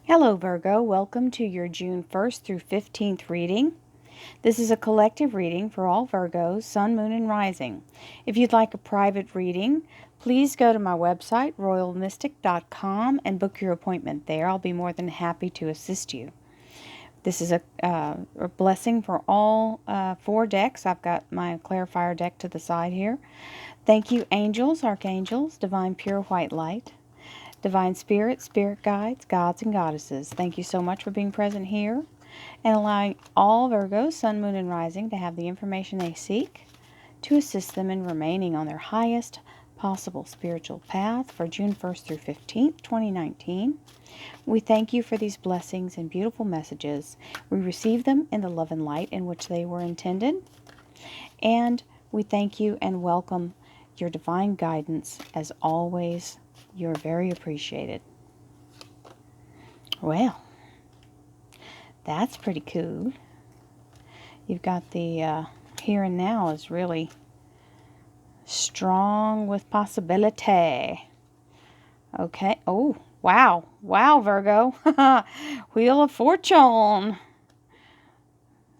Hello Virgo, welcome to your June 1st through 15th reading. This is a collective reading for all Virgos, Sun, Moon, and Rising. If you'd like a private reading, please go to my website, royalmystic.com, and book your appointment there. I'll be more than happy to assist you. This is a blessing for all 4 decks. I've got my clarifier deck to the side here. Thank you, angels, archangels, divine pure white light, divine spirit, spirit guides, gods, and goddesses. Thank you so much for being present here and allowing all Virgos, Sun, Moon, and Rising to have the information they seek to assist them in remaining on their highest possible spiritual path for June 1st through 15th, 2019. We thank you for these blessings and beautiful messages. We receive them in the love and light in which they were intended. And we thank you and welcome your divine guidance. As always, you're very appreciated. Well, that's pretty cool. You've got the here and now is really strong with possibility. Okay. Oh, wow. Wow, Virgo. Wheel of Fortune.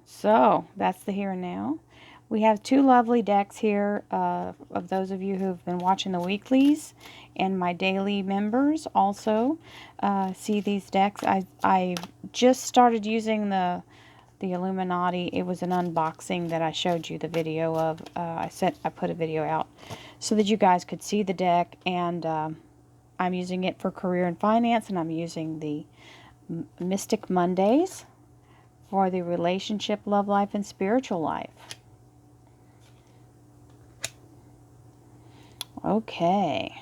So, that's the here and now. We have 2 lovely decks here of those of you who've been watching the weeklies, and my daily members also see these decks. I just started using the Illuminati. It was an unboxing that I showed you the video of. I put a video out so that you guys could see the deck, and I'm using it for career and finance, and I'm using the Mystic Mondays for the relationship, love life, and spiritual life. Okay.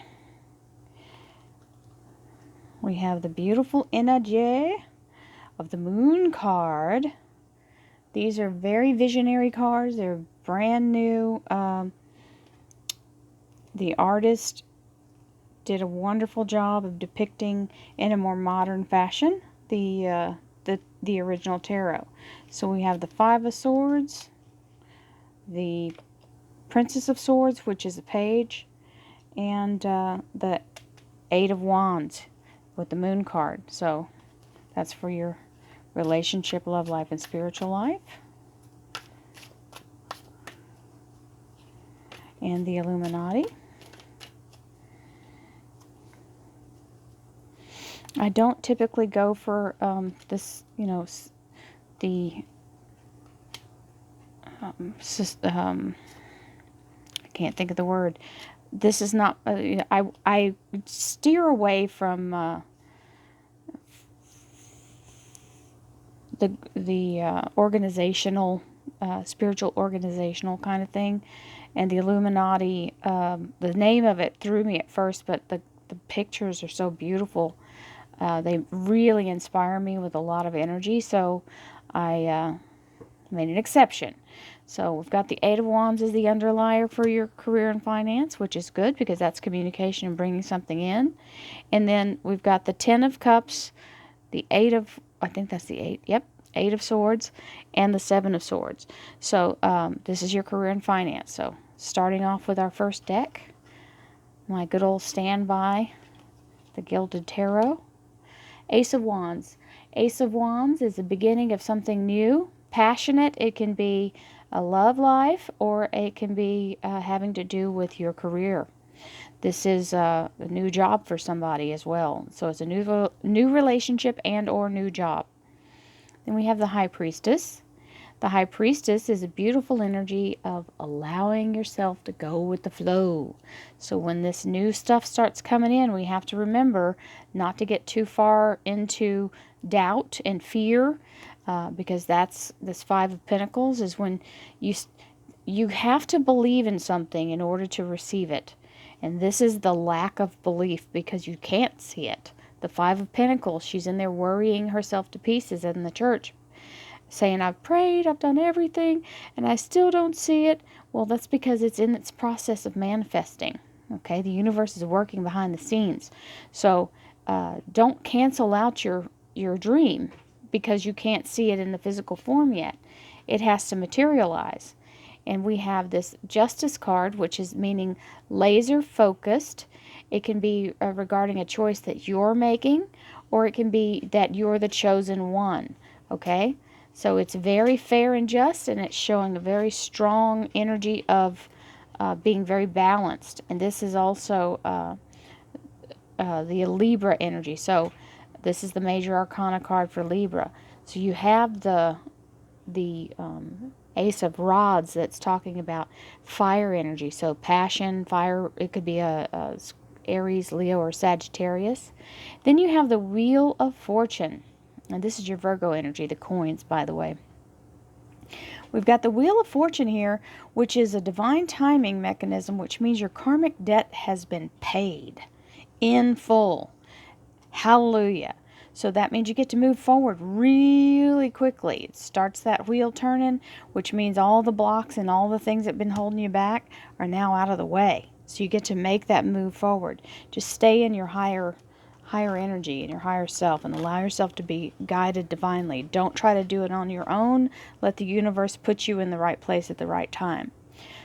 We have the beautiful energy of the Moon card. These are very visionary cards. They're brand new. The artist did a wonderful job of depicting in a more modern fashion the original tarot. So we have the 5 of Swords, the Princess of Swords, which is a page, and the 8 of Wands with the Moon card. So that's for your relationship, love life, and spiritual life. And the Illuminati. I don't typically go for this, the I can't think of the word. This is not, I steer away from the organizational, spiritual organizational kind of thing. And the Illuminati, the name of it threw me at first, but the pictures are so beautiful. They really inspire me with a lot of energy, so I made an exception. So we've got the 8 of Wands as the underlier for your career and finance, which is good because that's communication and bringing something in. And then we've got the 10 of Cups, the 8 of, I think that's the 8, yep, 8 of Swords, and the 7 of Swords. So this is your career and finance. So starting off with our first deck, my good old standby, the Gilded Tarot. Ace of Wands. Ace of Wands is the beginning of something new, passionate. It can be a love life, or it can be having to do with your career. This is a new job for somebody as well. So it's a new relationship and or new job. Then we have the High Priestess. The High Priestess is a beautiful energy of allowing yourself to go with the flow. So when this new stuff starts coming in, we have to remember not to get too far into doubt and fear, because that's this 5 of Pentacles is when you have to believe in something in order to receive it. And this is the lack of belief because you can't see it. The 5 of Pentacles, she's in there worrying herself to pieces in the church, saying, I've prayed, I've done everything, and I still don't see it. Well, that's because it's in its process of manifesting. Okay, the universe is working behind the scenes. So don't cancel out your dream because you can't see it in the physical form yet. It has to materialize. And we have this Justice card, which is meaning laser focused. It can be regarding a choice that you're making, or it can be that you're the chosen one, okay? So it's very fair and just, and it's showing a very strong energy of being very balanced. And this is also the Libra energy. So this is the major arcana card for Libra. So you have the Ace of Rods that's talking about fire energy. So passion, fire, it could be a Aries, Leo, or Sagittarius. Then you have the Wheel of Fortune. And this is your Virgo energy, the coins, by the way. We've got the Wheel of Fortune here, which is a divine timing mechanism, which means your karmic debt has been paid in full. Hallelujah. So that means you get to move forward really quickly. It starts that wheel turning, which means all the blocks and all the things that have been holding you back are now out of the way. So you get to make that move forward. Just stay in your higher energy and your higher self, and allow yourself to be guided divinely. Don't try to do it on your own. Let the universe put you in the right place at the right time.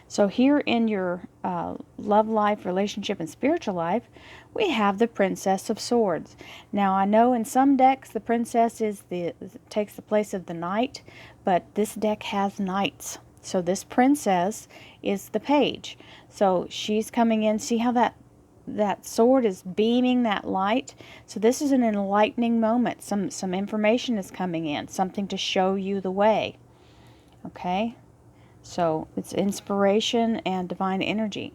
So here in your love life, relationship, and spiritual life, we have the Princess of Swords. Now, I know in some decks the Princess takes the place of the Knight, but this deck has Knights. So this Princess is the Page. So she's coming in. See how that sword is beaming that light? So this is an enlightening moment. Some information is coming in, something to show you the way. Okay? So it's inspiration and divine energy.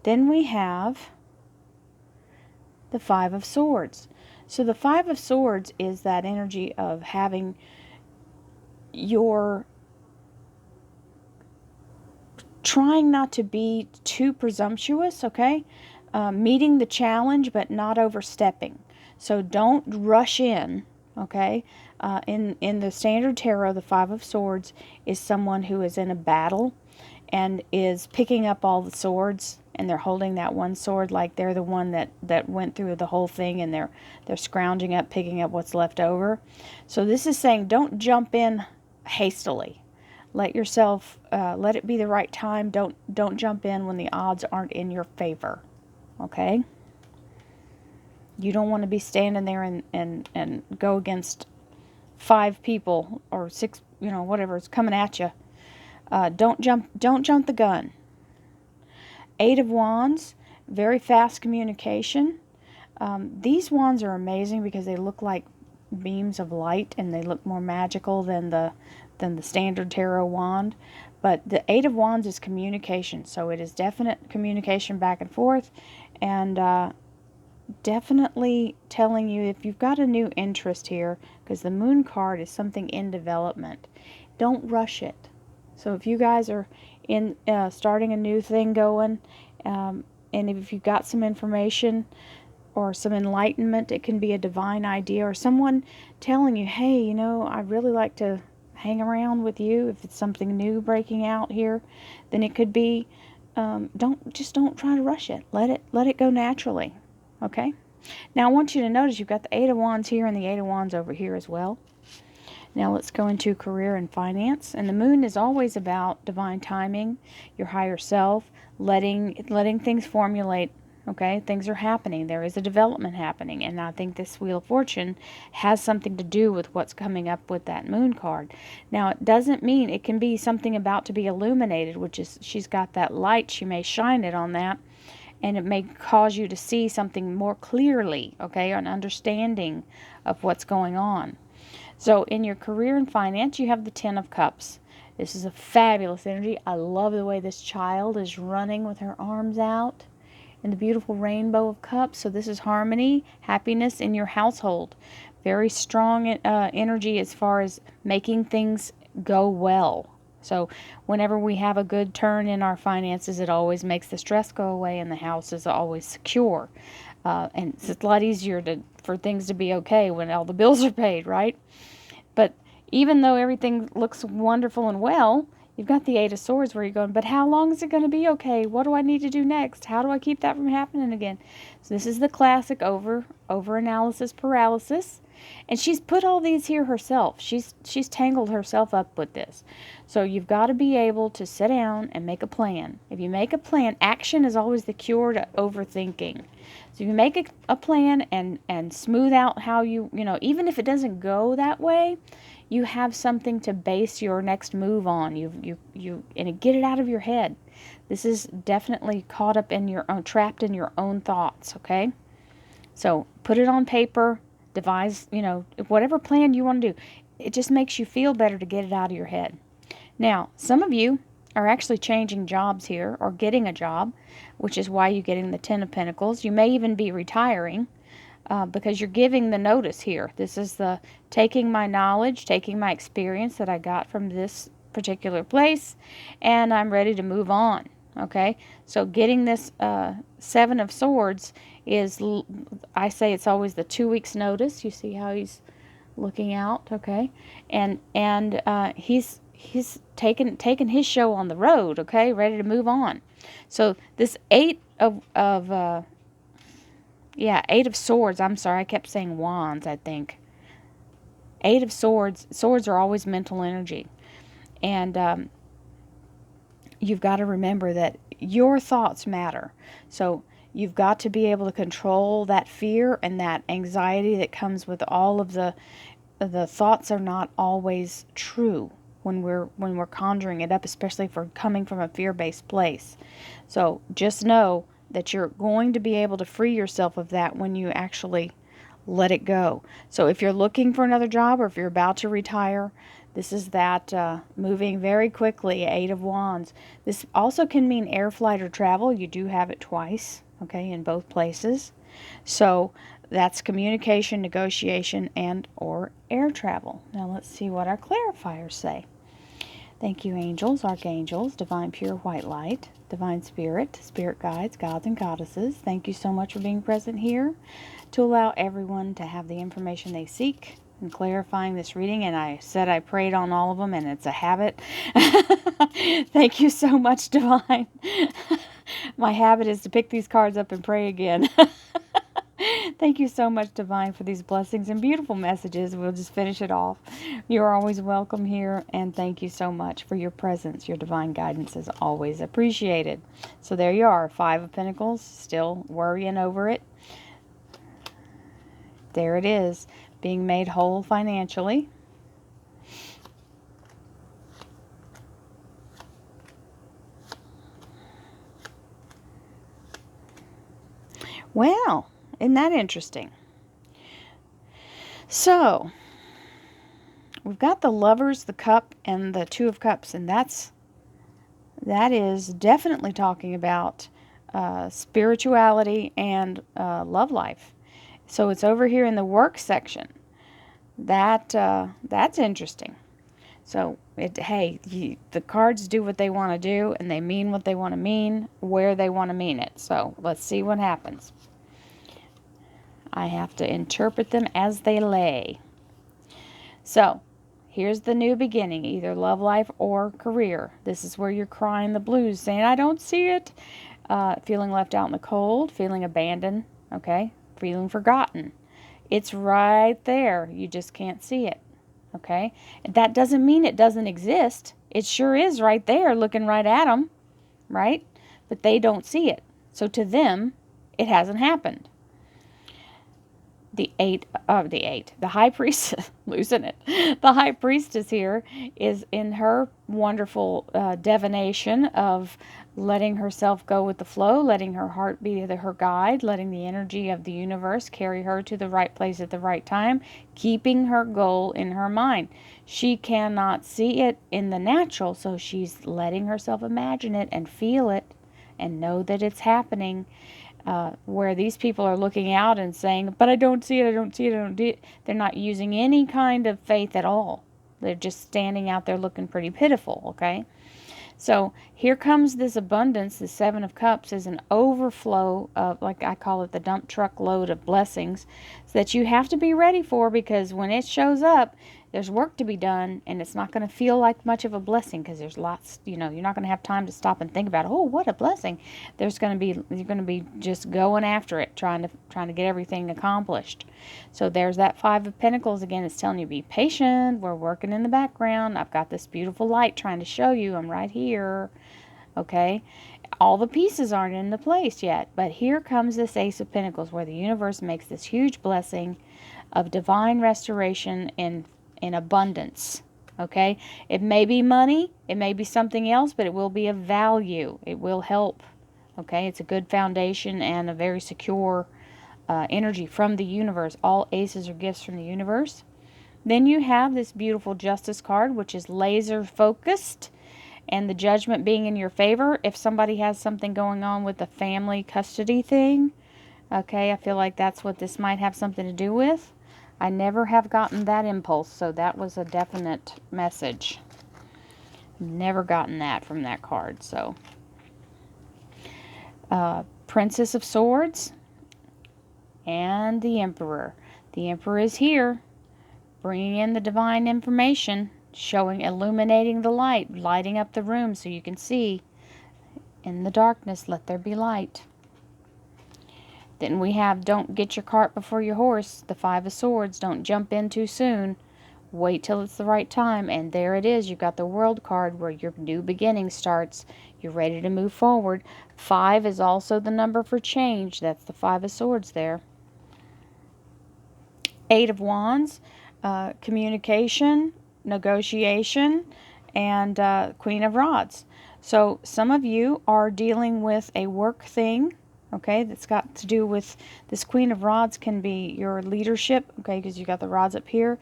Then we have the Five of Swords. So the Five of Swords is that energy of having your trying not to be too presumptuous, okay? Meeting the challenge but not overstepping. So don't rush in, okay? In the standard tarot, the Five of Swords is someone who is in a battle and is picking up all the swords, and they're holding that one sword like they're the one that went through the whole thing, and they're scrounging up, picking up what's left over. So this is saying don't jump in hastily. Let yourself, let it be the right time. Don't jump in when the odds aren't in your favor, okay? You don't want to be standing there and go against 5 people or 6, whatever is coming at you. Don't jump the gun. 8 of Wands, very fast communication. These wands are amazing because they look like beams of light, and they look more magical than the standard tarot wand. But the 8 of Wands is communication, so it is definite communication back and forth, and definitely telling you if you've got a new interest here, because the Moon card is something in development. Don't rush it. So if you guys are in starting a new thing going, and if you've got some information or some enlightenment, it can be a divine idea or someone telling you, hey, I'd really like to hang around with you. If it's something new breaking out here, then it could be, don't try to rush it. Let it go naturally. Okay? Now I want you to notice you've got the 8 of Wands here and the 8 of Wands over here as well. Now let's go into career and finance. And the Moon is always about divine timing, your higher self, letting things formulate. Okay, things are happening. There is a development happening, and I think this Wheel of Fortune has something to do with what's coming up with that Moon card. Now, it doesn't mean it can be something about to be illuminated, which is she's got that light. She may shine it on that, and it may cause you to see something more clearly, okay, an understanding of what's going on. So in your career and finance, you have the 10 of Cups. This is a fabulous energy. I love the way this child is running with her arms out and the beautiful rainbow of cups. So this is harmony, happiness in your household. Very strong energy as far as making things go well. So whenever we have a good turn in our finances, it always makes the stress go away, and the house is always secure. And it's a lot easier for things to be okay when all the bills are paid, right? But even though everything looks wonderful and well, You've got the Eight of Swords where you're going, but how long is it going to be okay? What do I need to do next? How do I keep that from happening again? So this is the classic over-analysis paralysis. And she's put all these here herself. She's tangled herself up with this. So you've got to be able to sit down and make a plan. If you make a plan, action is always the cure to overthinking. So if you make a plan and smooth out how even if it doesn't go that way, you have something to base your next move on. And get it out of your head. This is definitely caught up in your own, trapped in your own thoughts, okay? So put it on paper, devise, whatever plan you want to do. It just makes you feel better to get it out of your head. Now, some of you are actually changing jobs here or getting a job, which is why you're getting the Ten of Pentacles. You may even be retiring. Because you're giving the notice here. This is the taking my knowledge, taking my experience that I got from this particular place, and I'm ready to move on. Okay, so getting this Seven of Swords is, I say it's always the 2 weeks notice. You see how he's looking out, okay, and he's taken his show on the road, okay, ready to move on. So this Eight of Swords. I'm sorry, I kept saying wands, I think. Eight of Swords. Swords are always mental energy. And you've got to remember that your thoughts matter. So you've got to be able to control that fear and that anxiety that comes with all of the thoughts are not always true when we're conjuring it up, especially if we're coming from a fear-based place. So just know that you're going to be able to free yourself of that when you actually let it go. So if you're looking for another job or if you're about to retire, this is that moving very quickly, Eight of Wands. This also can mean air, flight, or travel. You do have it twice, okay, in both places. So that's communication, negotiation, and or air travel. Now let's see what our clarifiers say. Thank you, angels, archangels, divine pure white light, divine spirit, spirit guides, gods and goddesses. Thank you so much for being present here to allow everyone to have the information they seek in clarifying this reading. And I said I prayed on all of them, and it's a habit. Thank you so much, divine. My habit is to pick these cards up and pray again. Thank you so much, divine, for these blessings and beautiful messages. We'll just finish it off. You're always welcome here, and thank you so much for your presence. Your divine guidance is always appreciated. So there you are, Five of Pentacles, still worrying over it. There it is, being made whole financially. Well, isn't that interesting? So, we've got the Lovers, the Cup, and the Two of Cups, and that is definitely talking about spirituality and love life. So it's over here in the work section. That's interesting. So the cards do what they want to do, and they mean what they want to mean, where they want to mean it. So let's see what happens. I have to interpret them as they lay. So, here's the new beginning, either love life or career. This is where you're crying the blues, saying, I don't see it. Feeling left out in the cold, feeling abandoned, okay? Feeling forgotten. It's right there. You just can't see it, okay? That doesn't mean it doesn't exist. It sure is right there, looking right at them, right? But they don't see it. So to them, it hasn't happened. The High Priestess, losing it. The High Priestess here is in her wonderful divination of letting herself go with the flow, letting her heart be her guide, letting the energy of the universe carry her to the right place at the right time, keeping her goal in her mind. She cannot see it in the natural, so she's letting herself imagine it and feel it and know that it's happening. Where these people are looking out and saying, but I don't see it, I don't see it, I don't see it. They're not using any kind of faith at all. They're just standing out there looking pretty pitiful, okay? So here comes this abundance. The Seven of Cups is an overflow of, like I call it, the dump truck load of blessings that you have to be ready for, because when it shows up, there's work to be done, and it's not going to feel like much of a blessing because there's lots, you're not going to have time to stop and think about, oh, what a blessing. You're going to be just going after it, trying to get everything accomplished. So there's that Five of Pentacles again. It's telling you, be patient. We're working in the background. I've got this beautiful light trying to show you I'm right here. Okay, all the pieces aren't in the place yet, but here comes this Ace of Pentacles, where the universe makes this huge blessing of divine restoration in abundance. Okay, it may be money, it may be something else, but it will be of value. It will help. Okay, it's a good foundation and a very secure energy from the universe. All aces are gifts from the universe. Then you have this beautiful Justice card, which is laser focused, and the Judgment being in your favor. If somebody has something going on with the family custody thing, okay, I feel like that's what this might have something to do with. I never have gotten that impulse, so that was a definite message. Never gotten that from that card. So, Princess of Swords and the Emperor. The Emperor is here, bringing in the divine information, showing, illuminating the light, lighting up the room so you can see. In the darkness, let there be light. Then we have, don't get your cart before your horse, the Five of Swords. Don't jump in too soon. Wait till it's the right time. And there it is. You've got the World card where your new beginning starts. You're ready to move forward. 5 is also the number for change. That's the Five of Swords there. 8 of Wands, communication, negotiation, and Queen of Rods. So some of you are dealing with a work thing, okay, that's got to do with, this Queen of Rods can be your leadership, okay, because you got the rods up here.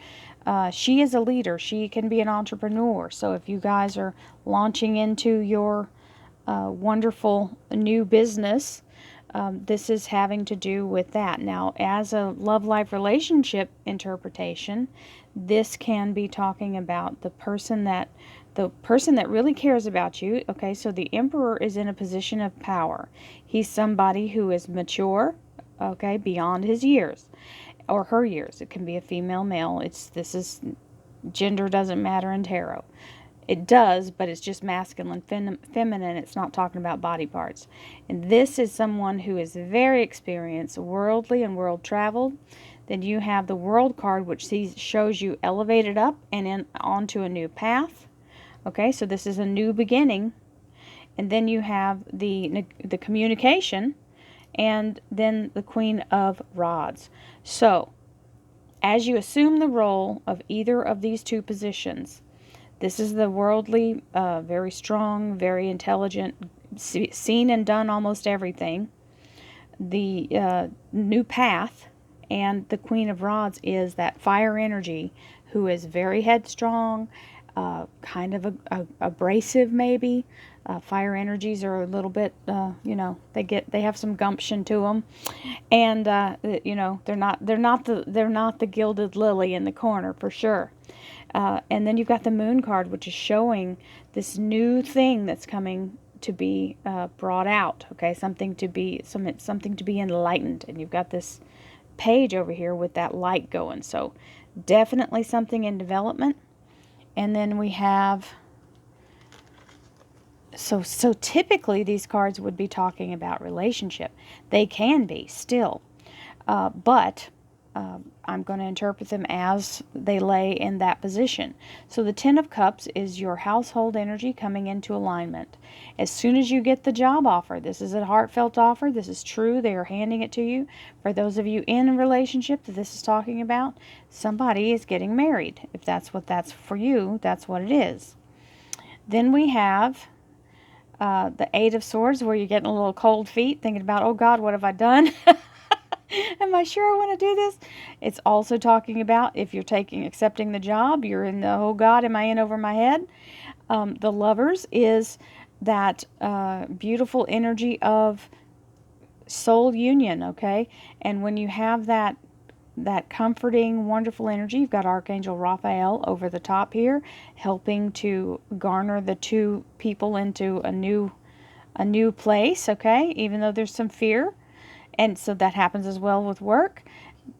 She is a leader. She can be an entrepreneur. So if you guys are launching into your wonderful new business, this is having to do with that. Now, as a love life relationship interpretation, this can be talking about the person that really cares about you. Okay, so the Emperor is in a position of power. He's somebody who is mature, okay, beyond his years or her years. It can be a female, male. Gender doesn't matter in tarot. It does, but it's just masculine, feminine. It's not talking about body parts. And this is someone who is very experienced, worldly and world traveled. Then you have the World card, which shows you elevated up and onto a new path. Okay, so this is a new beginning. And then you have the communication, and then the Queen of Rods. So, as you assume the role of either of these two positions, this is the worldly, very strong, very intelligent, seen and done almost everything. The new path, and the Queen of Rods is that fire energy who is very headstrong, kind of abrasive maybe. Fire energies are a little bit, they have some gumption to them, and they're not the gilded lily in the corner for sure. And then you've got the Moon card, which is showing this new thing that's coming to be brought out. Okay, something to be enlightened. And you've got this page over here with that light going. So definitely something in development. And then we have, so typically these cards would be talking about relationship. They can be still, but I'm going to interpret them as they lay in that position. So the Ten of Cups is your household energy coming into alignment. As soon as you get the job offer, this is a heartfelt offer. This is true. They are handing it to you. For those of you in a relationship that this is talking about, somebody is getting married. If that's for you, that's what it is. Then we have the Eight of Swords, where you're getting a little cold feet, thinking about, oh God, what have I done? Am I sure I want to do this? It's also talking about if you're accepting the job, you're in the, oh God, am I in over my head? The Lovers is that beautiful energy of soul union, okay? And when you have that comforting, wonderful energy, you've got Archangel Raphael over the top here, helping to garner the two people into a new place, okay? Even though there's some fear. And so that happens as well with work.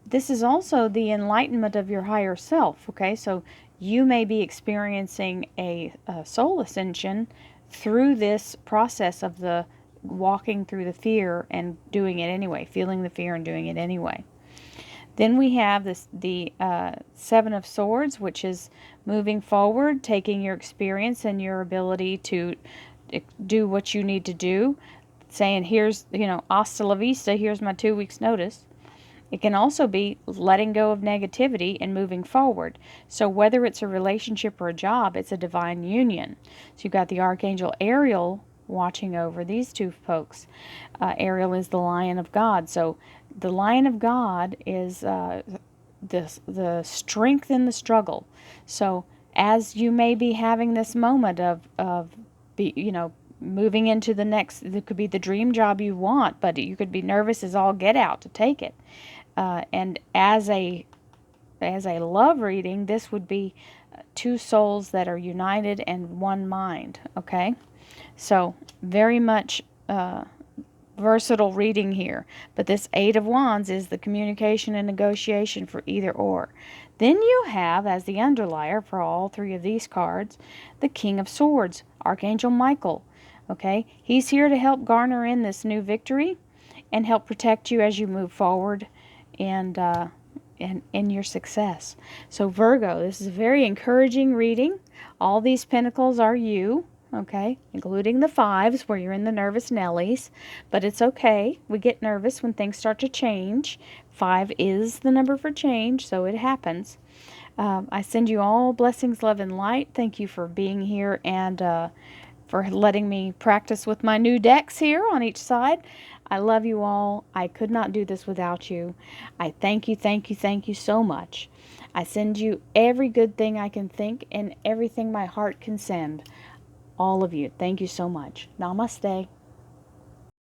this is also the enlightenment of your higher self, okay? So you may be experiencing a soul ascension through this process of the walking through the fear and doing it anyway, feeling the fear and doing it anyway. Then we have the Seven of Swords, which is moving forward, taking your experience and your ability to do what you need to do, saying, here's, hasta la vista, here's my 2 weeks notice. It can also be letting go of negativity and moving forward. So whether it's a relationship or a job, it's a divine union. So you've got the Archangel Ariel watching over these two folks. Ariel is the Lion of God. So the Lion of God is the strength in the struggle. So as you may be having this moment of moving into the next, it could be the dream job you want, but you could be nervous as all get out to take it. And as a love reading, this would be two souls that are united and one mind, okay? So very much versatile reading here. But this Eight of Wands is the communication and negotiation for either or. Then you have, as the underlier for all three of these cards, the King of Swords, Archangel Michael. Okay, he's here to help garner in this new victory and help protect you as you move forward and in your success. So Virgo, this is a very encouraging reading. All these pentacles are you, okay, including the fives where you're in the nervous Nellies, but it's okay. We get nervous when things start to change. 5 is the number for change, so it happens. I send you all blessings, love, and light. Thank you for being here and for letting me practice with my new decks here on each side. I love you all. I could not do this without you. I thank you so much. I send you every good thing I can think and everything my heart can send. All of you. Thank you so much. Namaste.